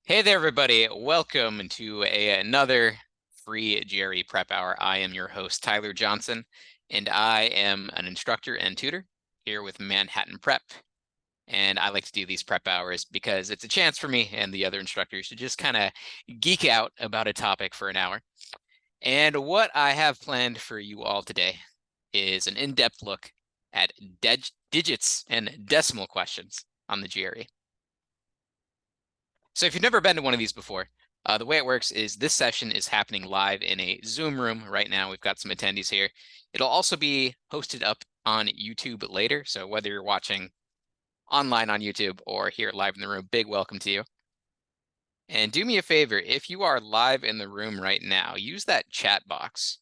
Hey there, everybody. Welcome to another free GRE Prep Hour. I am your host, Tyler Johnson, and I am an instructor and tutor here with Manhattan Prep. And I like to do these prep hours because it's a chance for me and the other instructors to just kind of geek out about a topic for an hour. And what I have planned for you all today is an in-depth look at digits and decimal questions on the GRE. So if you've never been to one of these before, the way it works is this session is happening live in a Zoom room right now. We've got some attendees here. It'll also be hosted up on YouTube later. So whether you're watching online on YouTube or here live in the room, big welcome to you. And do me a favor, if you are live in the room right now, use that chat box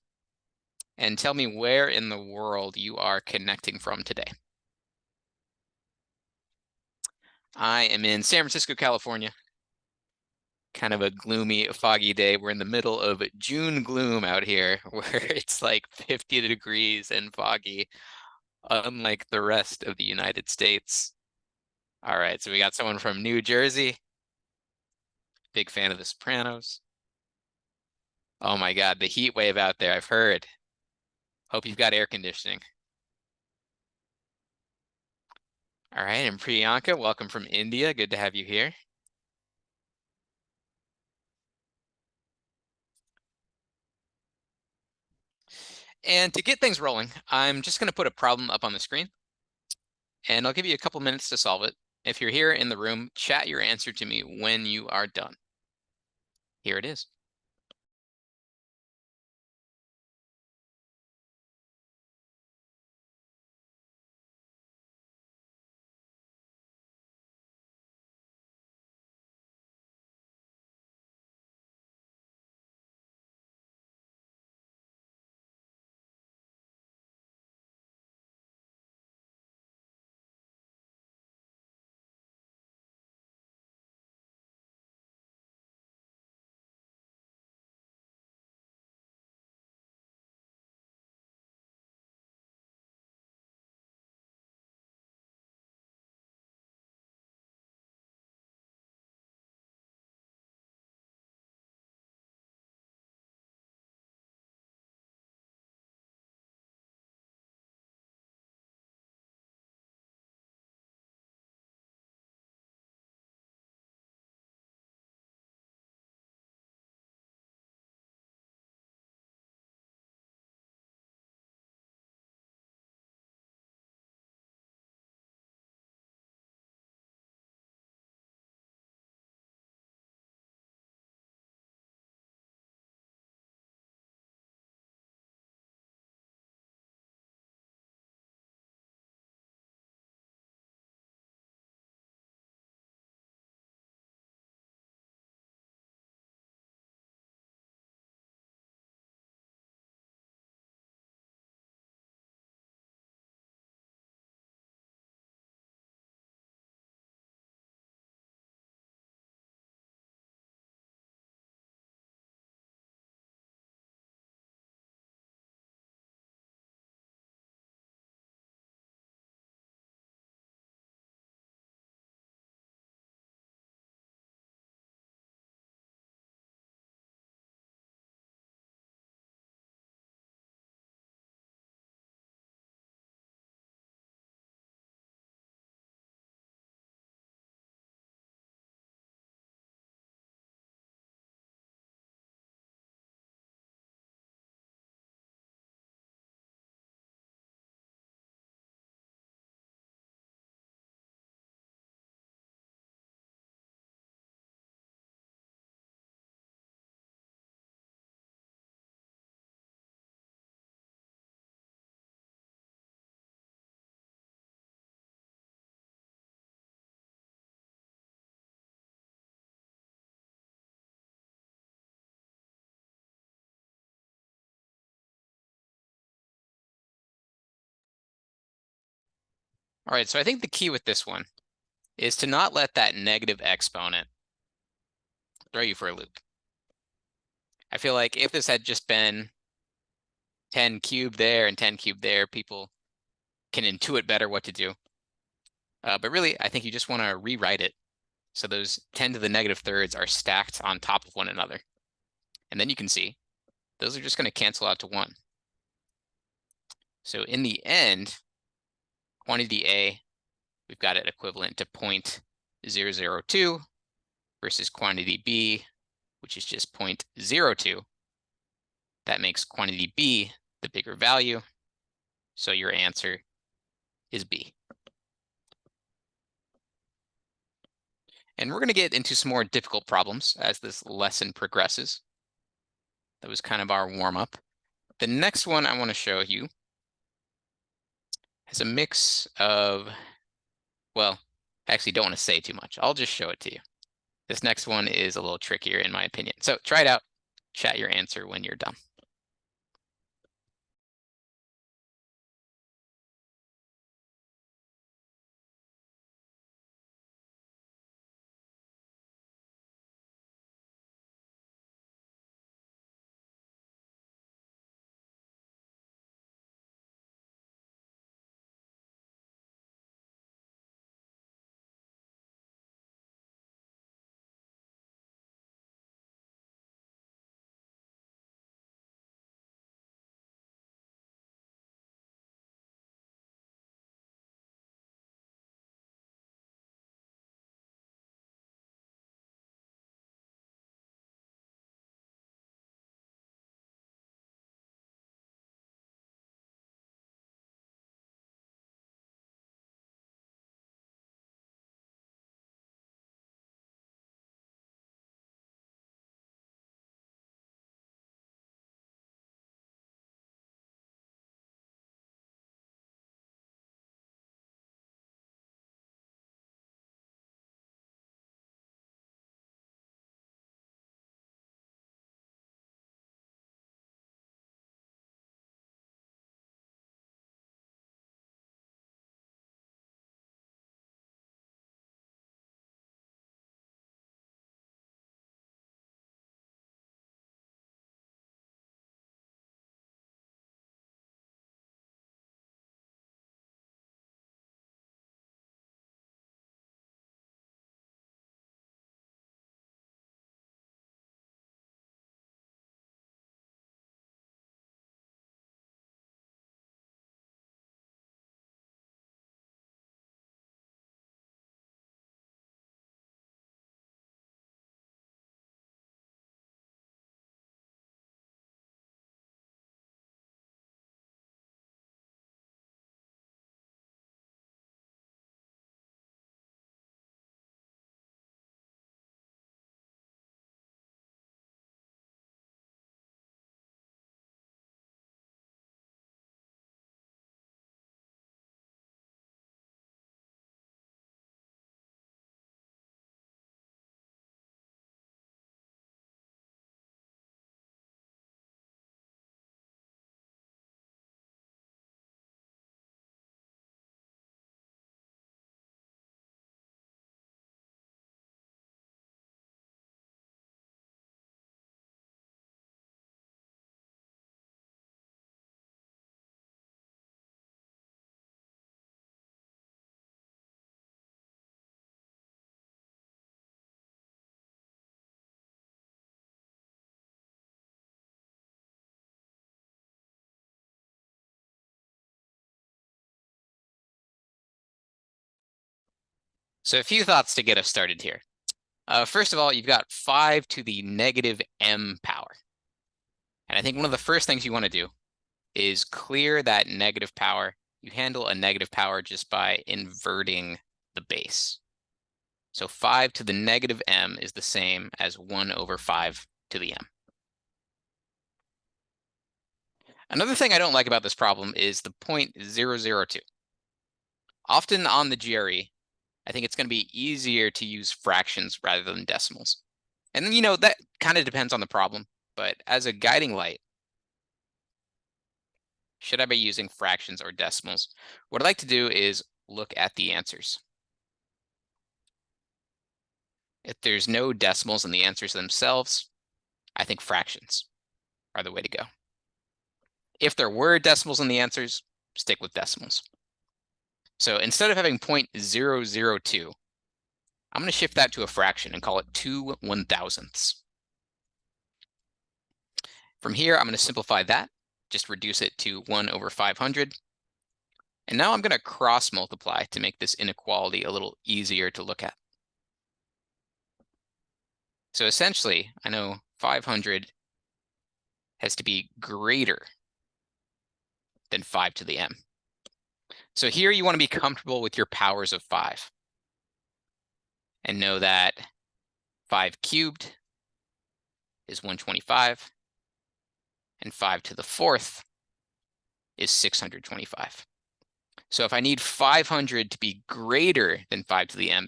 and tell me where in the world you are connecting from today. I am in San Francisco, California. Kind of a gloomy, foggy day. We're in the middle of June gloom out here, where it's like 50 degrees and foggy, unlike the rest of the United States. All right, so we got someone from New Jersey, big fan of The Sopranos. Oh my God, the heat wave out there, I've heard. Hope you've got air conditioning. All right, and Priyanka, welcome from India. Good to have you here. And to get things rolling, I'm just going to put a problem up on the screen, and I'll give you a couple minutes to solve it. If you're here in the room, chat your answer to me when you are done. Here it is. All right, so I think the key with this one is to not let that negative exponent throw you for a loop. I feel like if this had just been 10 cubed there and 10 cubed there, people can intuit better what to do. But really, I think you just want to rewrite it So those 10 to the negative thirds are stacked on top of one another. And then you can see those are just going to cancel out to 1. So in the end, quantity A, we've got it equivalent to 0.002 versus quantity B, which is just 0.02. That makes quantity B the bigger value. So your answer is B. And we're going to get into some more difficult problems as this lesson progresses. That was kind of our warm-up. The next one I want to show you has a mix of, well, I actually don't want to say too much. I'll just show it to you. This next one is a little trickier in my opinion. So try it out. Chat your answer when you're done. So a few thoughts to get us started here. First of all, you've got 5 to the negative m power. And I think one of the first things you want to do is clear that negative power. You handle a negative power just by inverting the base. So 5 to the negative m is the same as 1 over 5 to the m. Another thing I don't like about this problem is the 0.002. Often on the GRE, I think it's going to be easier to use fractions rather than decimals. And then, that kind of depends on the problem. But as a guiding light, should I be using fractions or decimals? What I'd like to do is look at the answers. If there's no decimals in the answers themselves, I think fractions are the way to go. If there were decimals in the answers, stick with decimals. So instead of having 0.002, I'm going to shift that to a fraction and call it 2 1,000ths. From here, I'm going to simplify that, just reduce it to 1 over 500. And now I'm going to cross multiply to make this inequality a little easier to look at. So essentially, I know 500 has to be greater than 5 to the m. So here you want to be comfortable with your powers of 5 and know that 5 cubed is 125 and 5 to the 4th is 625. So if I need 500 to be greater than 5 to the m,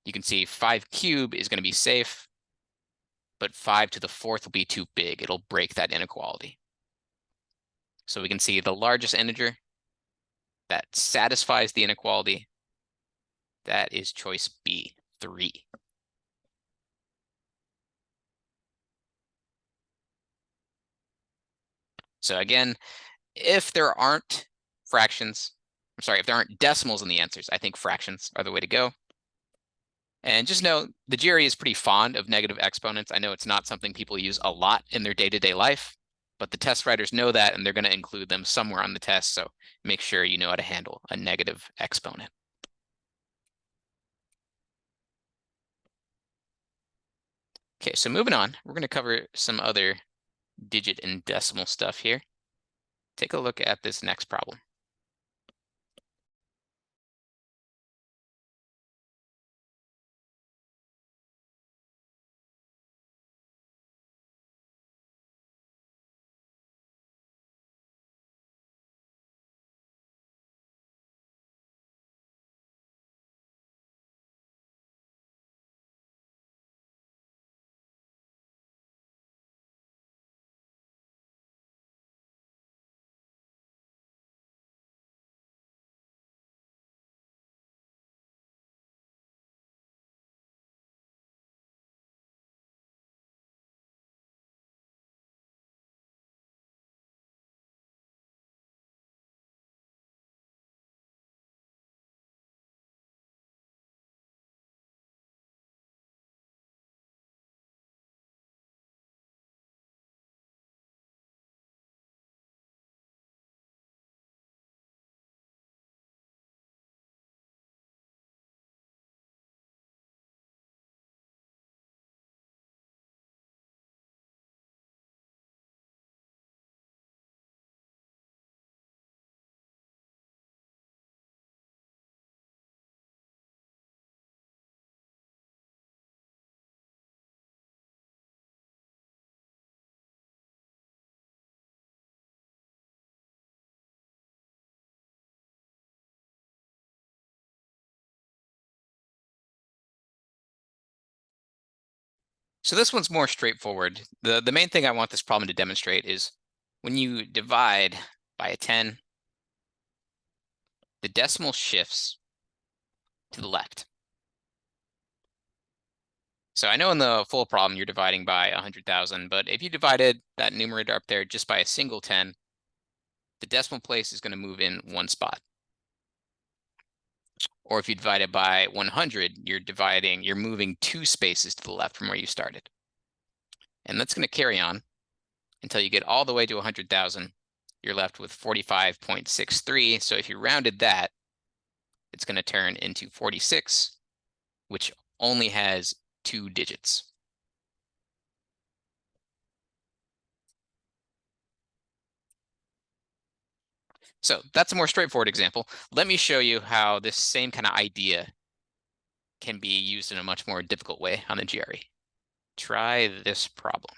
you can see 5 cubed is going to be safe, but 5 to the 4th will be too big. It'll break that inequality. So we can see the largest integer that satisfies the inequality, that is choice B, 3. So again, if there aren't if there aren't decimals in the answers, I think fractions are the way to go. And just know the GRE is pretty fond of negative exponents. I know it's not something people use a lot in their day-to-day life, but the test writers know that, and they're going to include them somewhere on the test. So make sure you know how to handle a negative exponent. Okay, so moving on, we're going to cover some other digit and decimal stuff here. Take a look at this next problem. So this one's more straightforward. The main thing I want this problem to demonstrate is when you divide by a 10, the decimal shifts to the left. So I know in the full problem you're dividing by 100,000, but if you divided that numerator up there just by a single 10, the decimal place is going to move in one spot. Or if you divide it by 100, you're moving 2 spaces to the left from where you started. And that's going to carry on until you get all the way to 100,000. You're left with 45.63. So if you rounded that, it's going to turn into 46, which only has 2 digits. So that's a more straightforward example. Let me show you how this same kind of idea can be used in a much more difficult way on the GRE. Try this problem.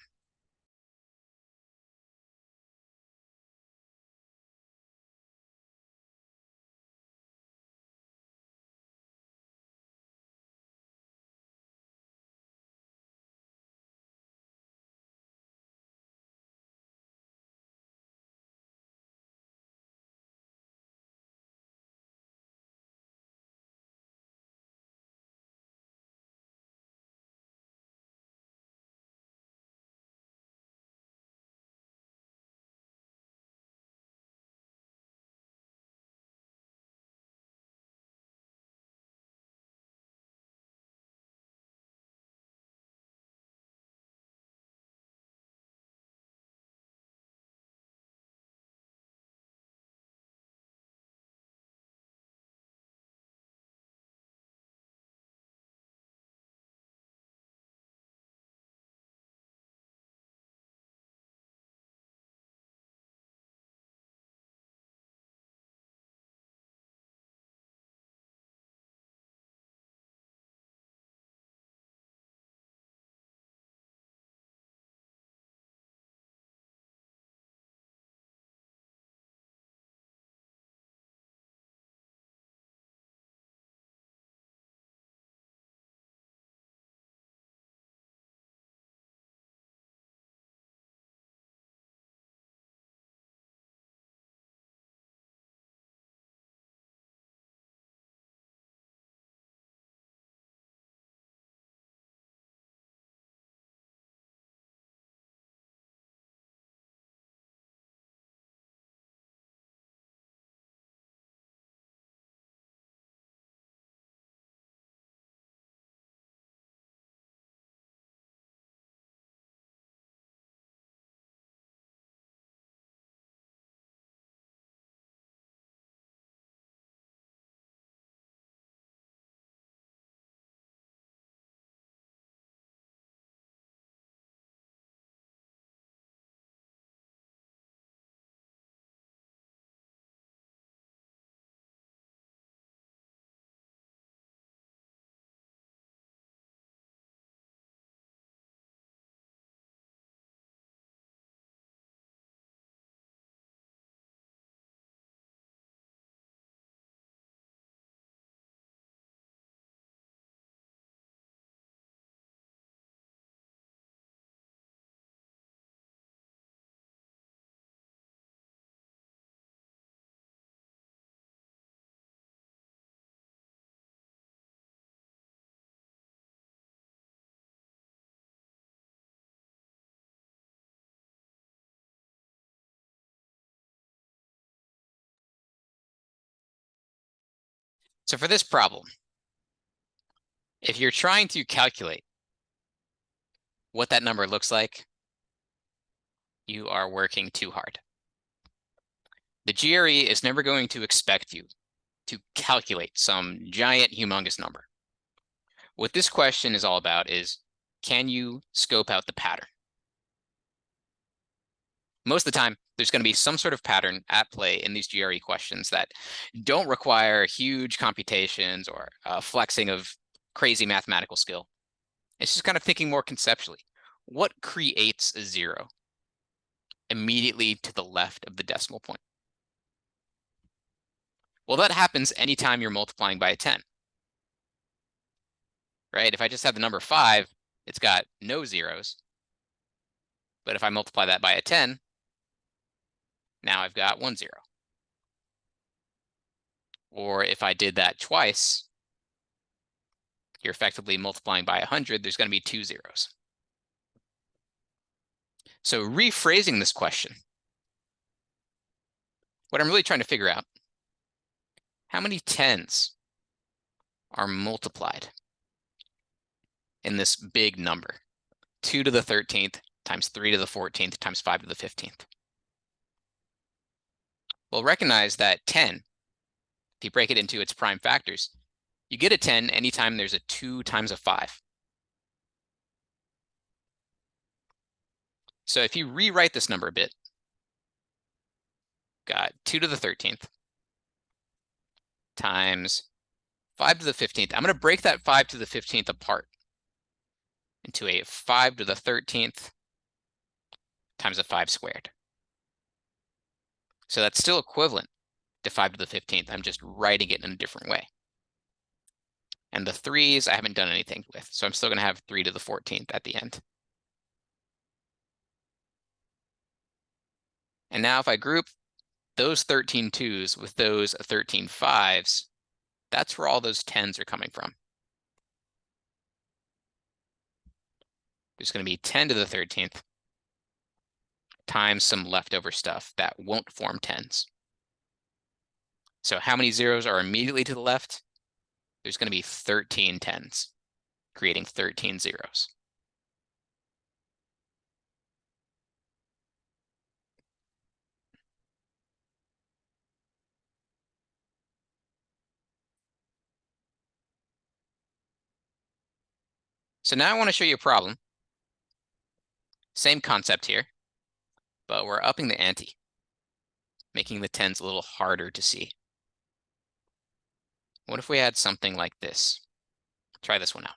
So for this problem, if you're trying to calculate what that number looks like, you are working too hard. The GRE is never going to expect you to calculate some giant, humongous number. What this question is all about is, can you scope out the pattern? Most of the time, there's going to be some sort of pattern at play in these GRE questions that don't require huge computations or flexing of crazy mathematical skill. It's just kind of thinking more conceptually. What creates a zero immediately to the left of the decimal point? Well, that happens anytime you're multiplying by a 10, right? If I just have the number 5, it's got no zeros. But if I multiply that by a 10, now I've got 1 0. Or if I did that twice, you're effectively multiplying by 100, there's going to be 2 zeros. So rephrasing this question, what I'm really trying to figure out, how many 10s are multiplied in this big number? 2 to the 13th times 3 to the 14th times 5 to the 15th. Well, recognize that 10, if you break it into its prime factors, you get a 10 anytime there's a 2 times a 5. So if you rewrite this number a bit, got 2 to the 13th times 5 to the 15th. I'm going to break that 5 to the 15th apart into a 5 to the 13th times a 5 squared. So that's still equivalent to 5 to the 15th. I'm just writing it in a different way. And the 3's I haven't done anything with, so I'm still going to have 3 to the 14th at the end. And now if I group those 13 2's with those 13 5's, that's where all those 10's are coming from. There's going to be 10 to the 13th times some leftover stuff that won't form 10's. So how many zeros are immediately to the left? There's going to be 13 10's, creating 13 zeros. So now I want to show you a problem. Same concept here, but we're upping the ante, making the 10's a little harder to see. What if we had something like this? Try this one out.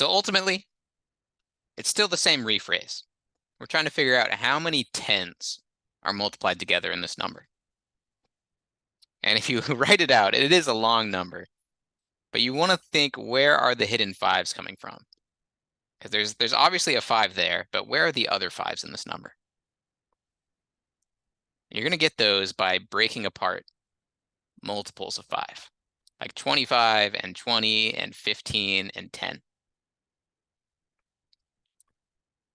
So ultimately, it's still the same rephrase. We're trying to figure out how many tens are multiplied together in this number. And if you write it out, it is a long number, but you want to think, where are the hidden fives coming from? Because there's obviously a 5 there, but where are the other 5s in this number? You're going to get those by breaking apart multiples of 5, like 25 and 20 and 15 and 10.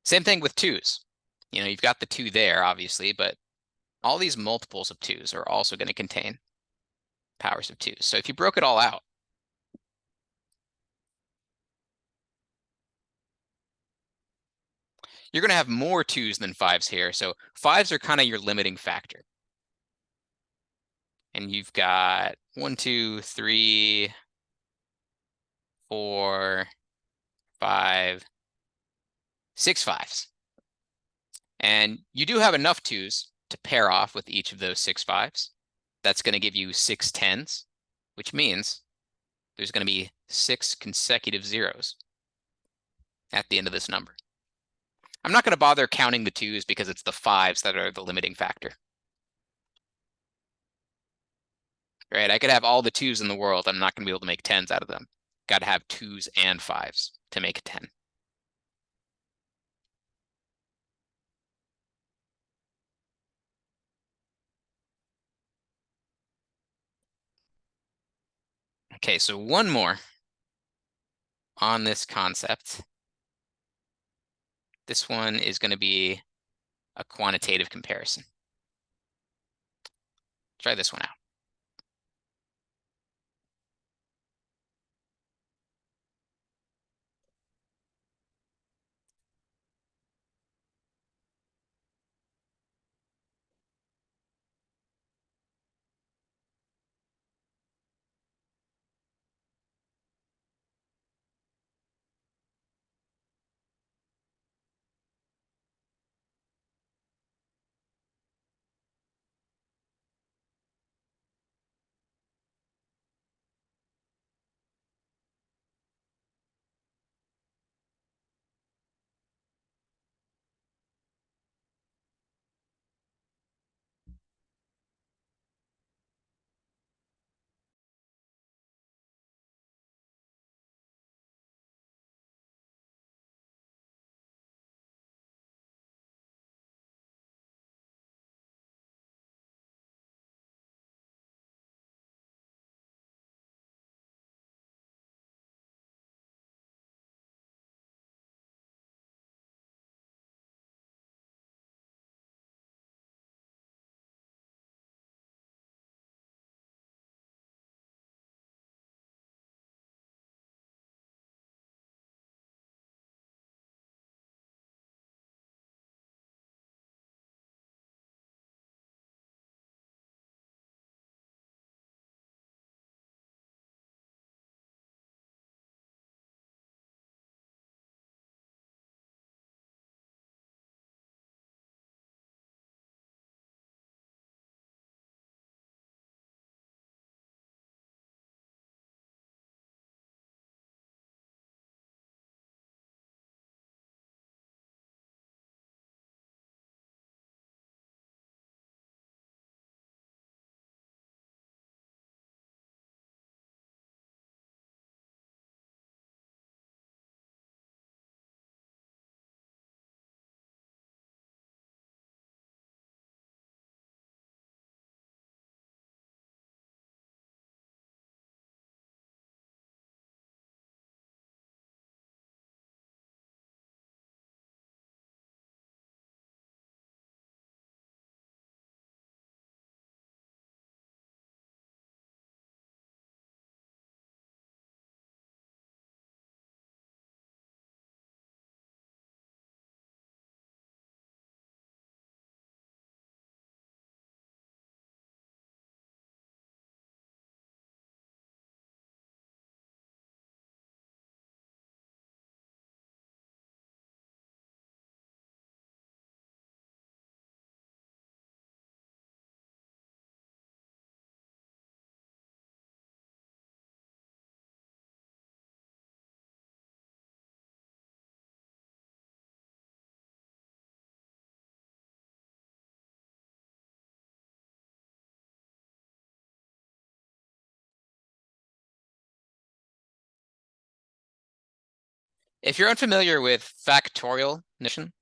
Same thing with 2s. You've got the 2 there, obviously, but all these multiples of 2s are also going to contain powers of 2s. So if you broke it all out, you're going to have more 2s than 5s here. So 5s are kind of your limiting factor. And you've got 1, 2, 3, 4, 5, 6 5s. And you do have enough 2s to pair off with each of those 6 5s. That's going to give you 6 10s, which means there's going to be 6 consecutive zeros at the end of this number. I'm not going to bother counting the 2s because it's the 5s that are the limiting factor. Right? I could have all the 2s in the world. I'm not going to be able to make 10s out of them. Got to have 2s and 5s to make a 10. Okay, so one more on this concept. This one is going to be a quantitative comparison. Try this one out. If you're unfamiliar with factorial notation,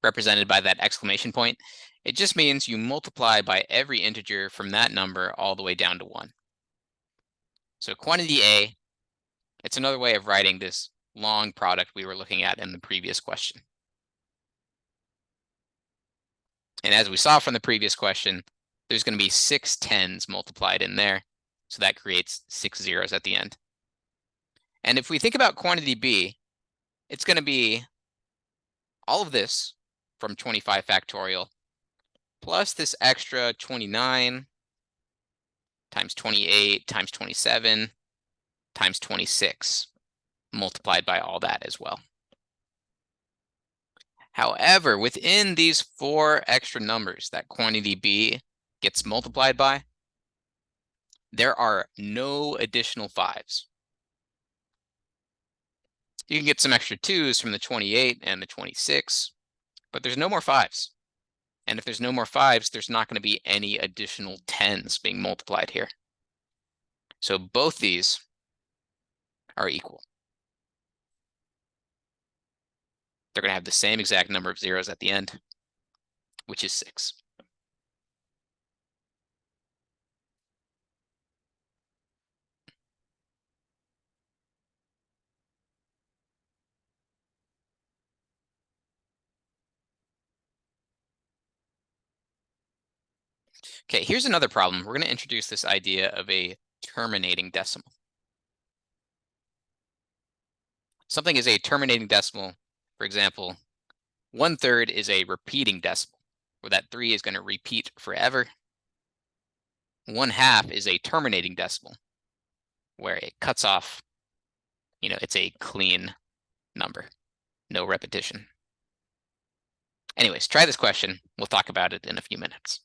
represented by that exclamation point, it just means you multiply by every integer from that number all the way down to 1. So quantity A, it's another way of writing this long product we were looking at in the previous question. And as we saw from the previous question, there's going to be 6 tens multiplied in there. So that creates 6 zeros at the end. And if we think about quantity B, it's going to be all of this from 25 factorial plus this extra 29 times 28 times 27 times 26 multiplied by all that as well. However, within these 4 extra numbers that quantity B gets multiplied by, there are no additional 5s. You can get some extra 2s from the 28 and the 26, but there's no more 5s. And if there's no more 5s, there's not going to be any additional 10s being multiplied here. So both these are equal. They're going to have the same exact number of zeros at the end, which is 6. Okay, here's another problem. We're going to introduce this idea of a terminating decimal. Something is a terminating decimal. For example, 1/3 is a repeating decimal, where that 3 is going to repeat forever. 1/2 is a terminating decimal, where it cuts off, it's a clean number, no repetition. Anyways, try this question. We'll talk about it in a few minutes.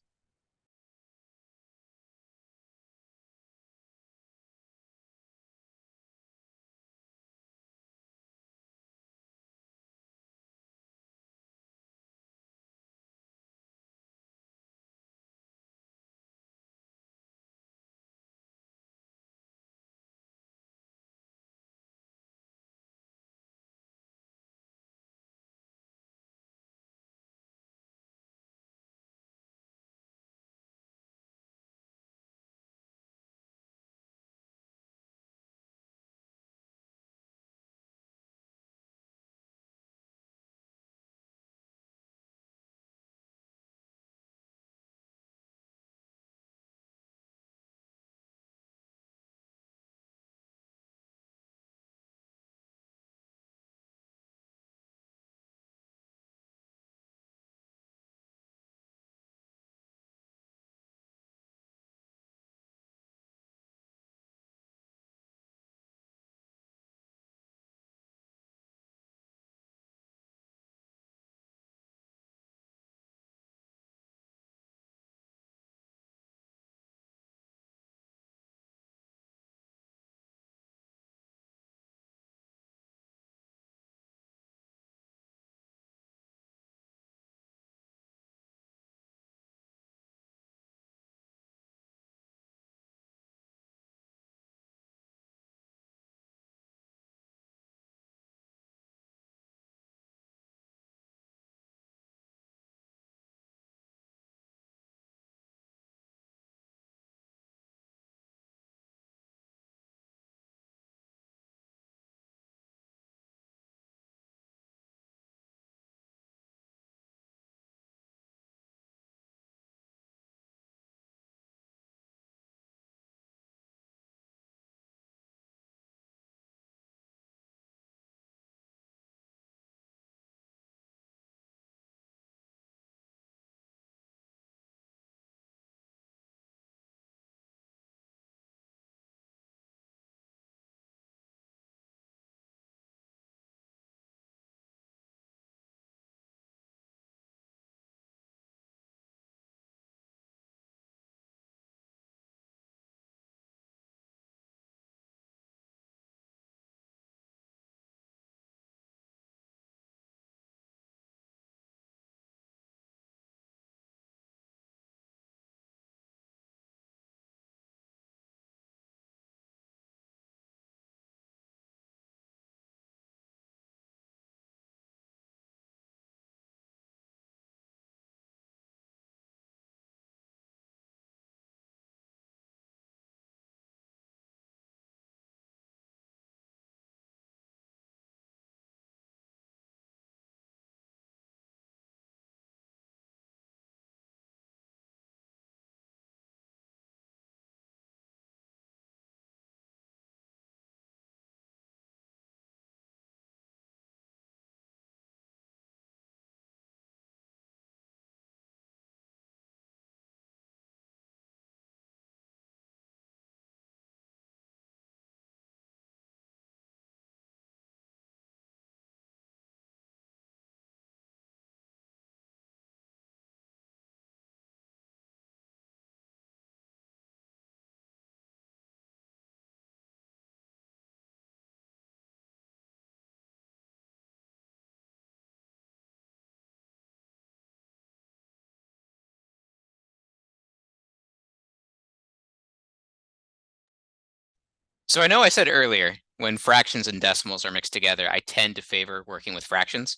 So I know I said earlier, when fractions and decimals are mixed together, I tend to favor working with fractions.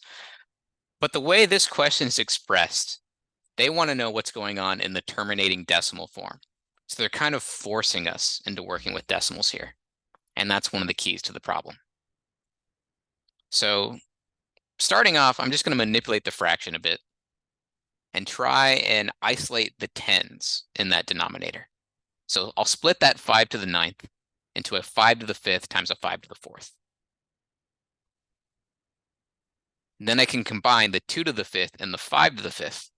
But the way this question is expressed, they want to know what's going on in the terminating decimal form. So they're kind of forcing us into working with decimals here. And that's one of the keys to the problem. So starting off, I'm just going to manipulate the fraction a bit and try and isolate the tens in that denominator. So I'll split that 5 to the 9th into a 5 to the 5th times a 5 to the 4th. Then I can combine the 2 to the 5th and the 5 to the 5th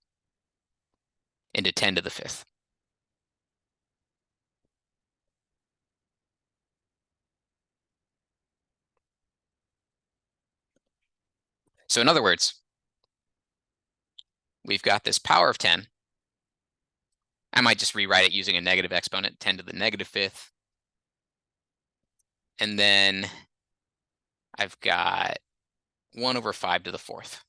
into 10 to the 5th. So in other words, we've got this power of 10. I might just rewrite it using a negative exponent, 10 to the negative 5th. And then I've got 1 over 5 to the 4th.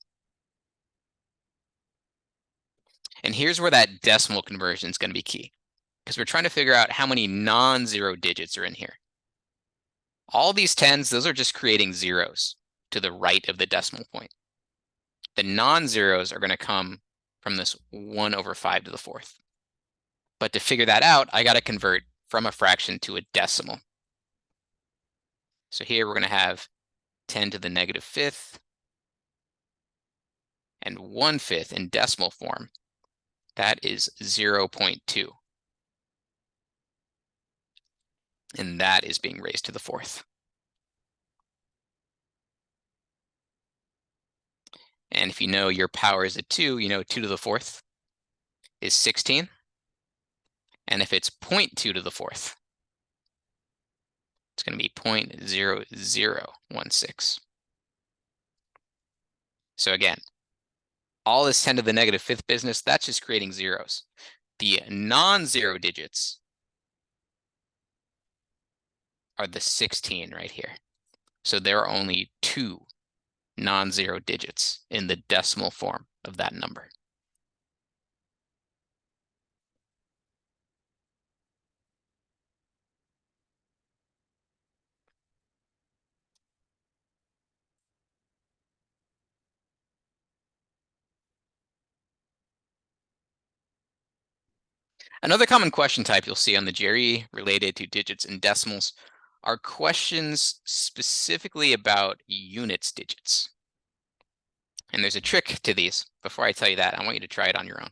And here's where that decimal conversion is going to be key, because we're trying to figure out how many non-zero digits are in here. All these tens, those are just creating zeros to the right of the decimal point. The non-zeros are going to come from this 1 over 5 to the 4th. But to figure that out, I got to convert from a fraction to a decimal. So here we're going to have 10 to the negative 5th and 1/5 in decimal form. That is 0.2. And that is being raised to the 4th. And if you know your power is a 2, you know 2 to the 4th is 16. And if it's 0.2 to the 4th, it's going to be 0.0016. So again, all this 10 to the negative 5th business, that's just creating zeros. The non-zero digits are the 16 right here. So there are only 2 non-zero digits in the decimal form of that number. Another common question type you'll see on the GRE related to digits and decimals are questions specifically about units digits. And there's a trick to these. Before I tell you that, I want you to try it on your own.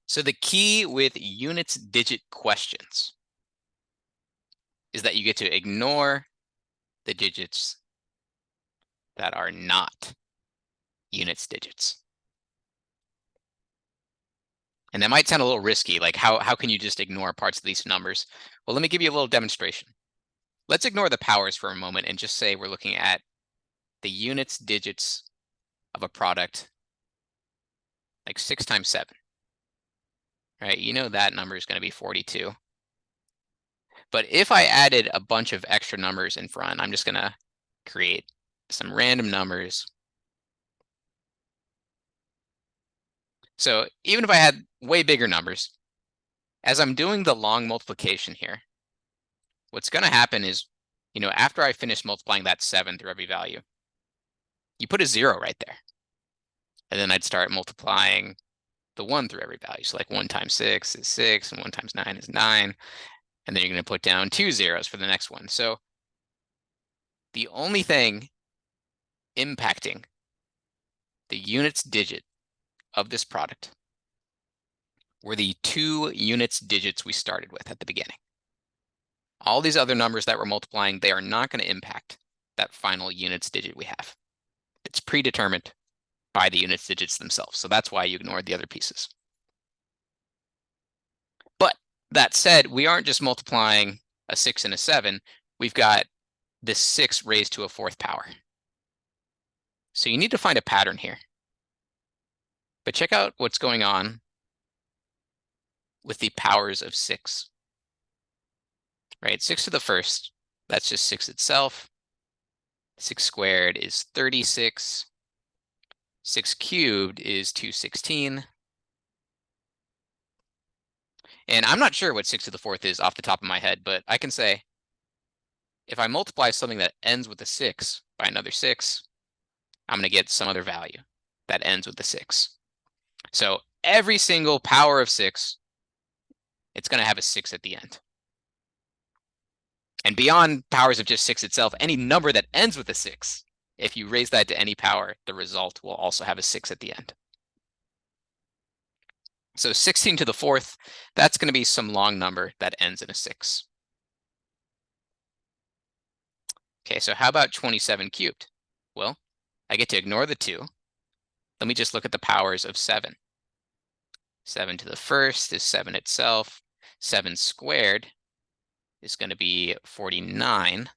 So the key with units digit questions is that you get to ignore the digits that are not units digits. And that might sound a little risky, like how can you just ignore parts of these numbers? Well, let me give you a little demonstration. Let's ignore the powers for a moment and just say we're looking at the units digits of a product like 6 times 7, right? You know that number is going to be 42. But if I added a bunch of extra numbers in front, I'm just going to create some random numbers. So even if I had way bigger numbers, as I'm doing the long multiplication here, what's going to happen is, after I finish multiplying that 7 through every value, you put a 0 right there. And then I'd start multiplying the 1 through every value. So like 1 times 6 is 6, and 1 times 9 is 9. And then you're going to put down 2 zeros for the next one. So the only thing impacting the units digit of this product were the 2 units digits we started with at the beginning. All these other numbers that we're multiplying, they are not going to impact that final units digit we have. It's predetermined by the units digits themselves. So that's why you ignored the other pieces. But that said, we aren't just multiplying a 6 and a 7. We've got this 6 raised to a 4th power. So you need to find a pattern here. But check out what's going on with the powers of 6. Right, 6 to the first, that's just 6 itself. 6 squared is 36. 6 cubed is 216. And I'm not sure what 6 to the 4th is off the top of my head, but I can say if I multiply something that ends with a 6 by another 6, I'm going to get some other value that ends with the 6. So every single power of 6, it's going to have a 6 at the end. And beyond powers of just 6 itself, any number that ends with a 6, if you raise that to any power, the result will also have a 6 at the end. So 16 to the 4th, that's going to be some long number that ends in a 6. Okay, so how about 27 cubed? Well, I get to ignore the 2. Let me just look at the powers of 7. 7 to the first is 7 itself. 7 squared is going to be 49.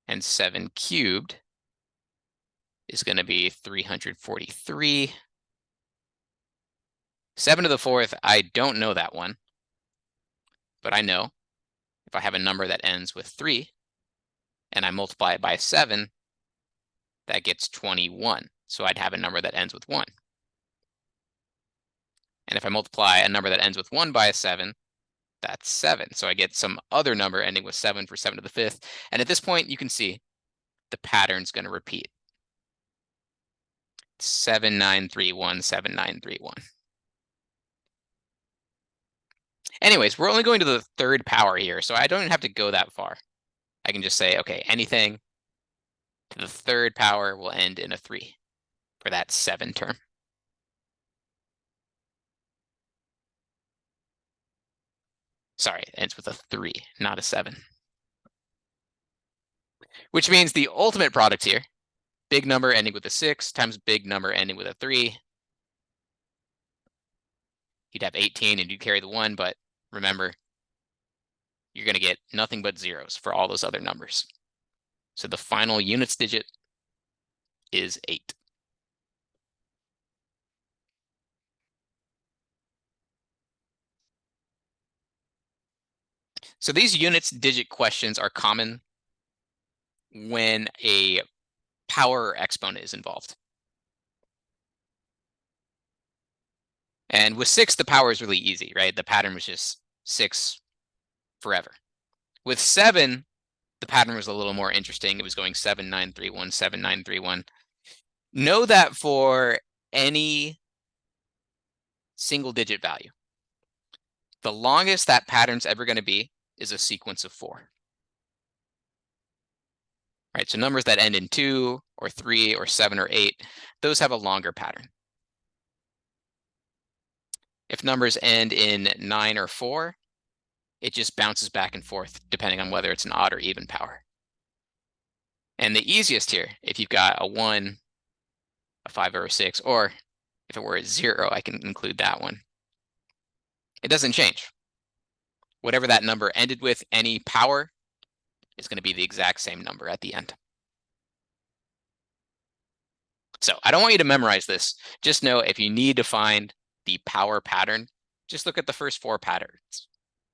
And 7 cubed is going to be 343. 7 to the 4th, I don't know that one. But I know if I have a number that ends with 3, and I multiply it by 7, that gets 21. So I'd have a number that ends with 1. And if I multiply a number that ends with 1 by a 7, that's 7. So I get some other number ending with 7 for 7 to the 5th. And at this point, you can see the pattern's going to repeat. 7931, 7931. Anyways, we're only going to the 3rd power here, so I don't even have to go that far. I can just say, okay, anything to the 3rd power will end in a 3 for that 7 term. Sorry, it ends with a 3, not a 7. Which means the ultimate product here, big number ending with a 6 times big number ending with a 3. You'd have 18 and you'd carry the 1, but remember, you're going to get nothing but zeros for all those other numbers. So the final units digit is 8. So these units digit questions are common when a power or exponent is involved. And with 6, the power is really easy, right? The pattern was just 6 forever. With 7, the pattern was a little more interesting. It was going 7931, 7931. Know that for any single digit value, the longest that pattern's ever going to be is a sequence of 4. Right, so numbers that end in 2 or 3 or 7 or 8, those have a longer pattern. If numbers end in 9 or 4, it just bounces back and forth depending on whether it's an odd or even power. And the easiest here, if you've got a 1, a 5, or a 6, or if it were a 0, I can include that one. It doesn't change. Whatever that number ended with, any power is going to be the exact same number at the end. So I don't want you to memorize this. Just know if you need to find the power pattern, just look at the first 4 patterns,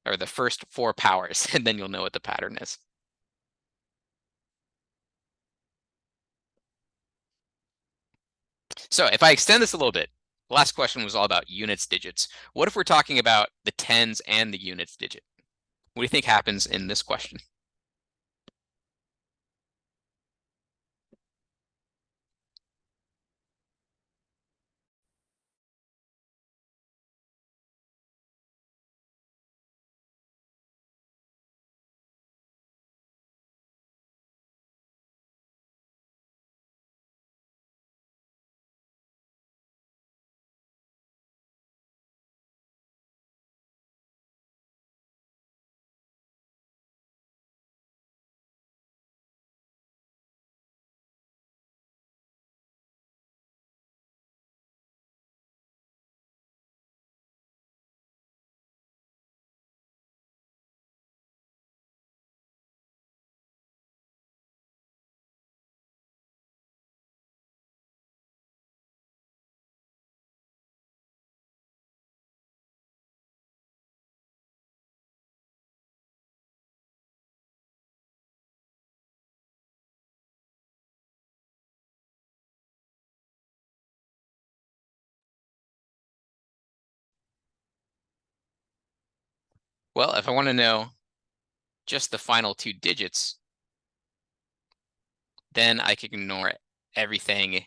or the first 4 powers, and then you'll know what the pattern is. So if I extend this a little bit, the last question was all about units, digits. What if we're talking about the tens and the units digit? What do you think happens in this question? Well, if I want to know just the final 2 digits, then I can ignore everything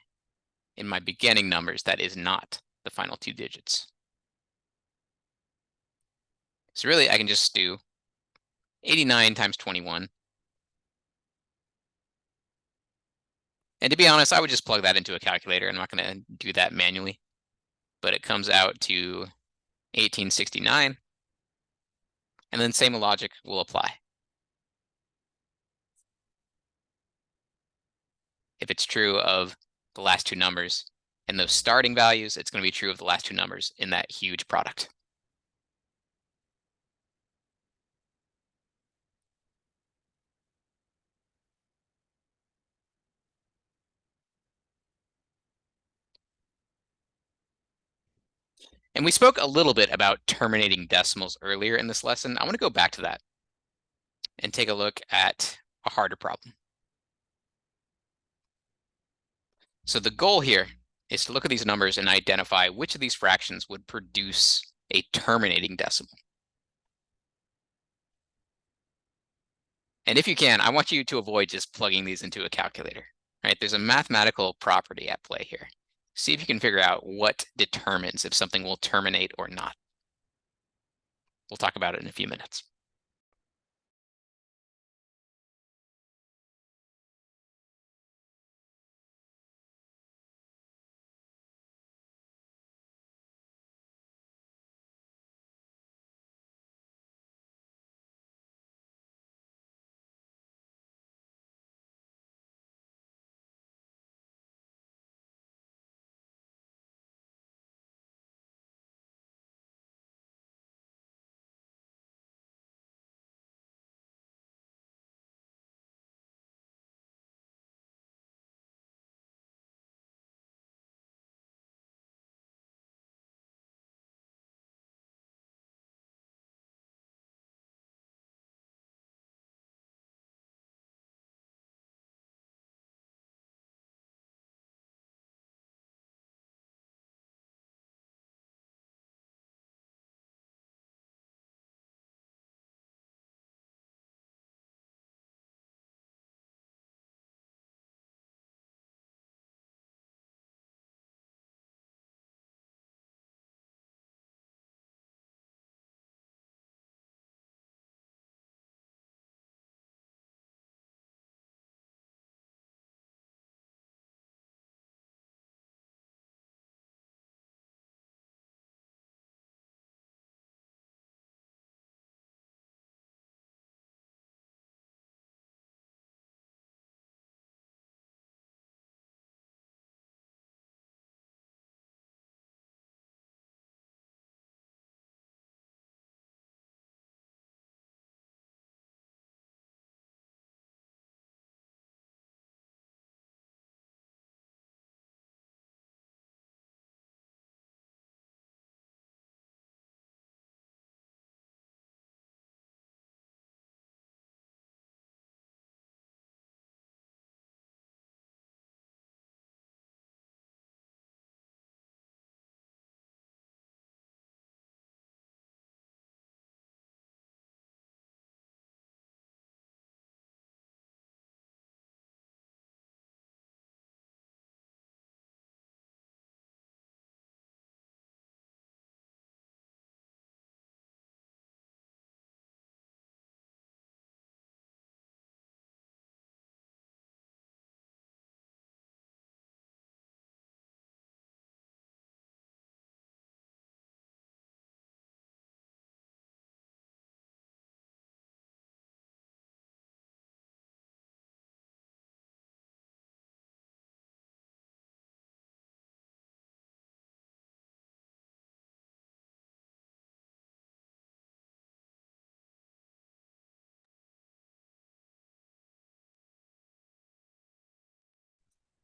in my beginning numbers that is not the final 2 digits. So really, I can just do 89 times 21. And to be honest, I would just plug that into a calculator. I'm not going to do that manually. But it comes out to 1869. And then same logic will apply. If it's true of the last 2 numbers and those starting values, it's going to be true of the last 2 numbers in that huge product. And we spoke a little bit about terminating decimals earlier in this lesson. I want to go back to that and take a look at a harder problem. So the goal here is to look at these numbers and identify which of these fractions would produce a terminating decimal. And if you can, I want you to avoid just plugging these into a calculator, right? There's a mathematical property at play here. See if you can figure out what determines if something will terminate or not. We'll talk about it in a few minutes.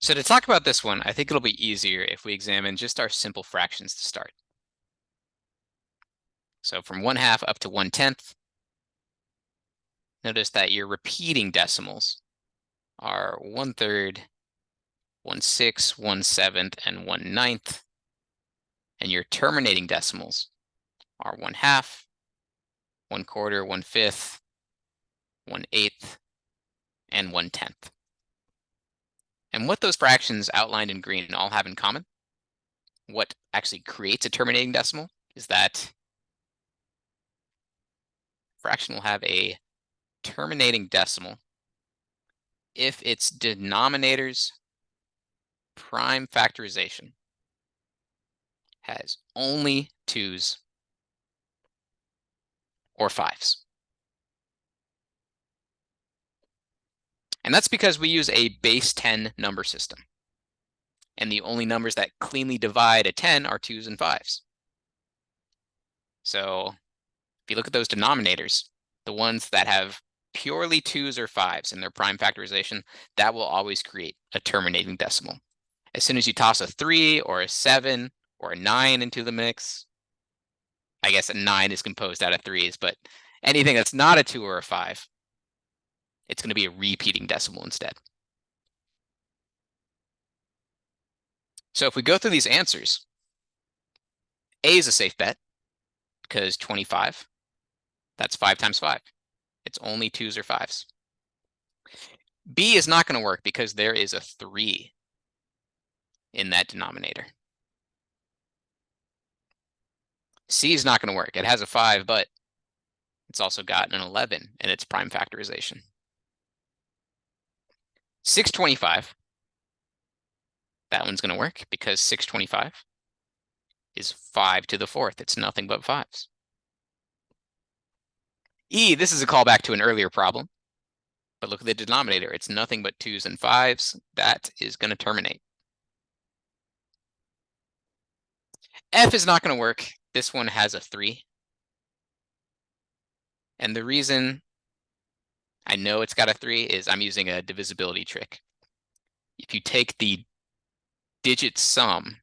So to talk about this one, I think it'll be easier if we examine just our simple fractions to start. So from 1/2 up to 1/10, notice that your repeating decimals are 1/3, 1/6, 1/7, and 1/9. And your terminating decimals are 1/2, 1/4, 1/5, 1/8, and 1/10. And what those fractions outlined in green all have in common, what actually creates a terminating decimal, is that fraction will have a terminating decimal if its denominator's prime factorization has only 2's or 5's. And that's because we use a base 10 number system. And the only numbers that cleanly divide a 10 are 2's and 5's. So if you look at those denominators, the ones that have purely 2's or 5's in their prime factorization, that will always create a terminating decimal. As soon as you toss a 3 or a 7 or a 9 into the mix, I guess a 9 is composed out of 3's, but anything that's not a 2 or a 5, it's going to be a repeating decimal instead. So if we go through these answers, A is a safe bet because 25, that's 5 times 5. It's only 2's or 5's. B is not going to work because there is a 3 in that denominator. C is not going to work. It has a 5, but it's also got an 11 in its prime factorization. 625, that one's going to work because 625 is 5 to the 4th. It's nothing but 5's. E, this is a callback to an earlier problem, but look at the denominator. It's nothing but 2's and 5's. That is going to terminate. F is not going to work. This one has a 3. And the reason I know it's got a 3 is I'm using a divisibility trick. If you take the digit sum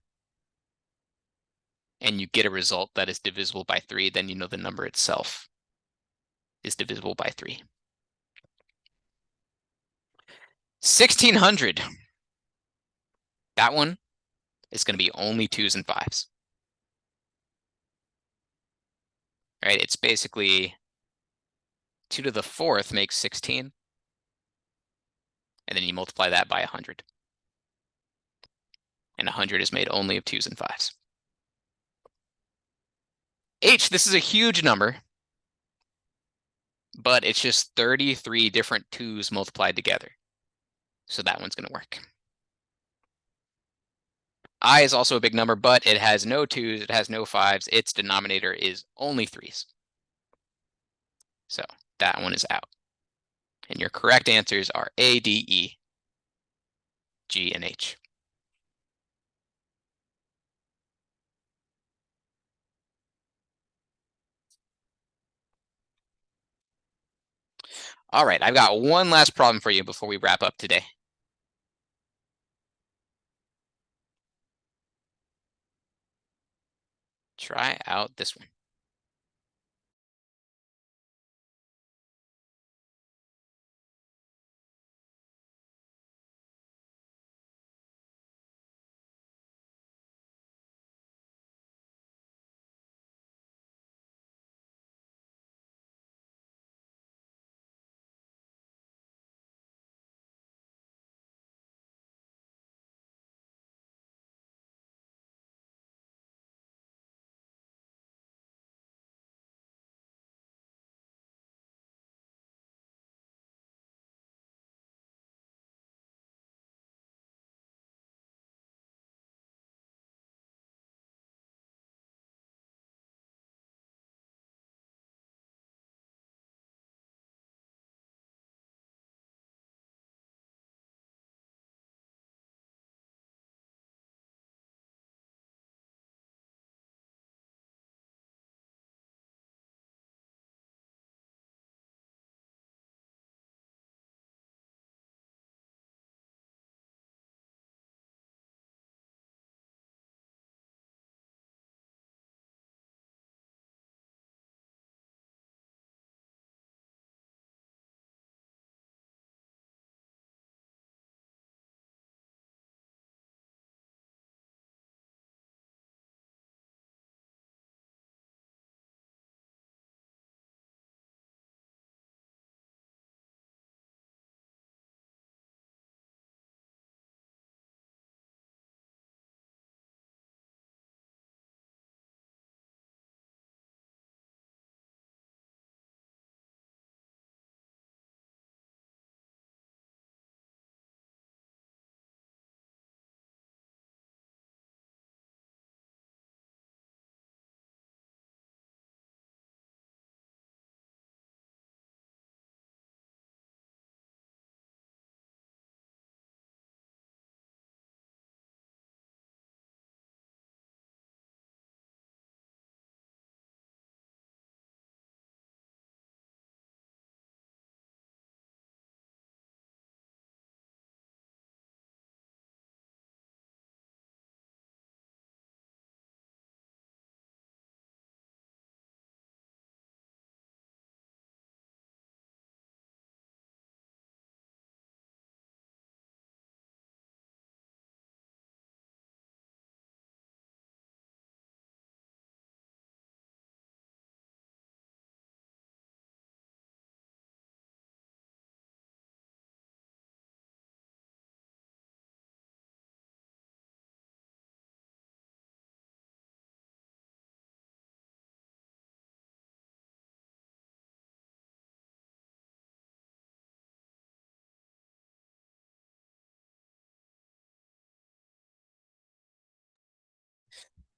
and you get a result that is divisible by 3, then you know the number itself is divisible by 3. 1600. That one is going to be only 2's and 5's. Right? It's basically 2 to the 4th makes 16. And then you multiply that by 100. And 100 is made only of 2's and 5's. H, this is a huge number, but it's just 33 different 2's multiplied together. So that one's going to work. I is also a big number, but it has no 2's, it has no 5's. Its denominator is only 3's. So that one is out. And your correct answers are A, D, E, G, and H. All right, I've got one last problem for you before we wrap up today. Try out this one.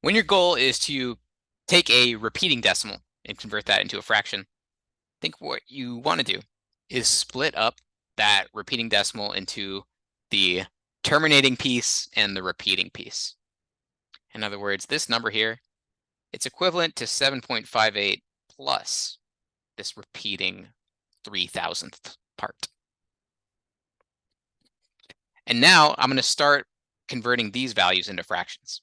When your goal is to take a repeating decimal and convert that into a fraction, I think what you want to do is split up that repeating decimal into the terminating piece and the repeating piece. In other words, this number here, it's equivalent to 7.58 plus this repeating 3,000th part. And now I'm going to start converting these values into fractions.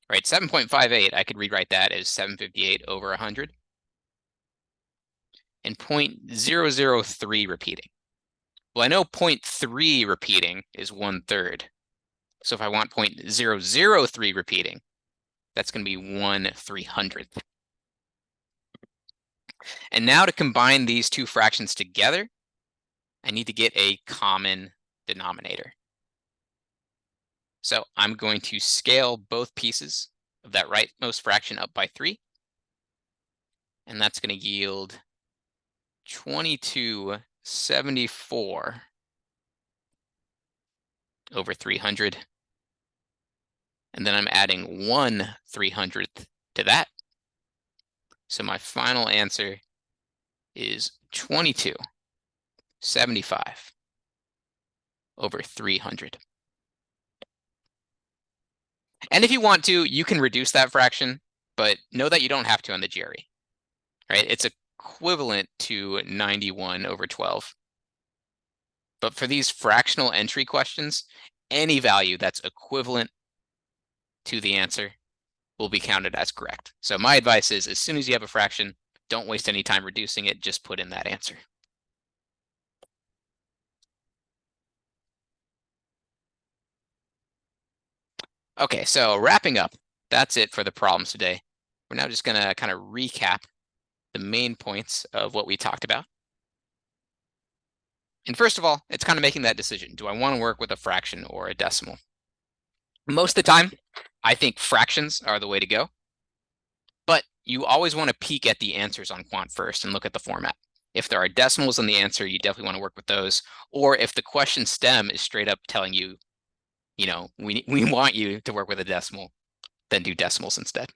Right, 7.58, I could rewrite that as 758 over 100. And 0.003 repeating. Well, I know 0.3 repeating is 1/3. So if I want 0.003 repeating, that's going to be 1/300th. And now to combine these two fractions together, I need to get a common denominator. So I'm going to scale both pieces of that rightmost fraction up by 3. And that's going to yield 2274 over 300. And then I'm adding 1/300th to that. So my final answer is 2275 over 300. And if you want to, you can reduce that fraction, but know that you don't have to on the GRE, right? It's equivalent to 91 over 12. But for these fractional entry questions, any value that's equivalent to the answer will be counted as correct. So my advice is, as soon as you have a fraction, don't waste any time reducing it, just put in that answer. Okay, so wrapping up, that's it for the problems today. We're now just gonna kind of recap the main points of what we talked about. And first of all, it's kind of making that decision. Do I want to work with a fraction or a decimal? Most of the time, I think fractions are the way to go. But you always want to peek at the answers on Quant first and look at the format. If there are decimals in the answer, you definitely want to work with those. Or if the question stem is straight up telling you, we want you to work with a decimal, then do decimals instead.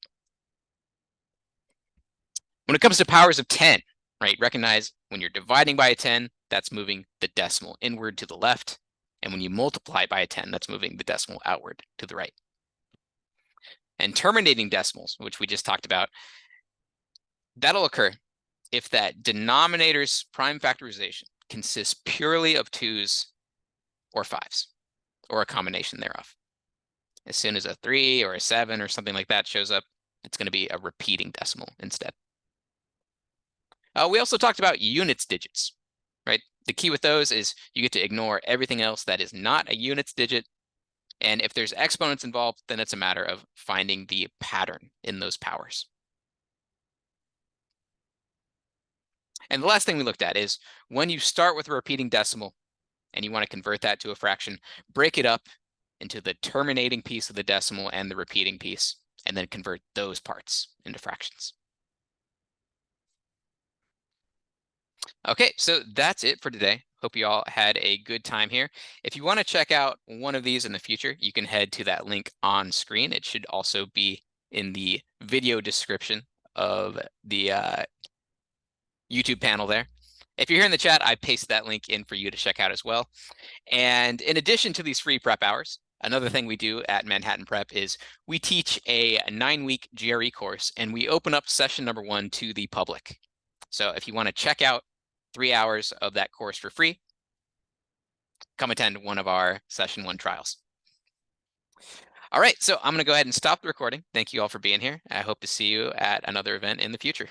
When it comes to powers of 10, right, recognize when you're dividing by a 10, that's moving the decimal inward to the left. And when you multiply by a 10, that's moving the decimal outward to the right. And terminating decimals, which we just talked about, that'll occur if that denominator's prime factorization consists purely of 2's or 5's, or a combination thereof. As soon as a 3 or a 7 or something like that shows up, it's going to be a repeating decimal instead. We also talked about units digits, right? The key with those is you get to ignore everything else that is not a units digit. And if there's exponents involved, then it's a matter of finding the pattern in those powers. And the last thing we looked at is when you start with a repeating decimal and you want to convert that to a fraction, break it up into the terminating piece of the decimal and the repeating piece, and then convert those parts into fractions. Okay, so that's it for today. Hope you all had a good time here. If you want to check out one of these in the future, you can head to that link on screen. It should also be in the video description of the YouTube panel there. If you're here in the chat, I pasted that link in for you to check out as well. And in addition to these free prep hours, another thing we do at Manhattan Prep is we teach a 9-week GRE course, and we open up session number 1 to the public. So if you want to check out 3 hours of that course for free, come attend one of our session 1 trials. All right, so I'm going to go ahead and stop the recording. Thank you all for being here. I hope to see you at another event in the future.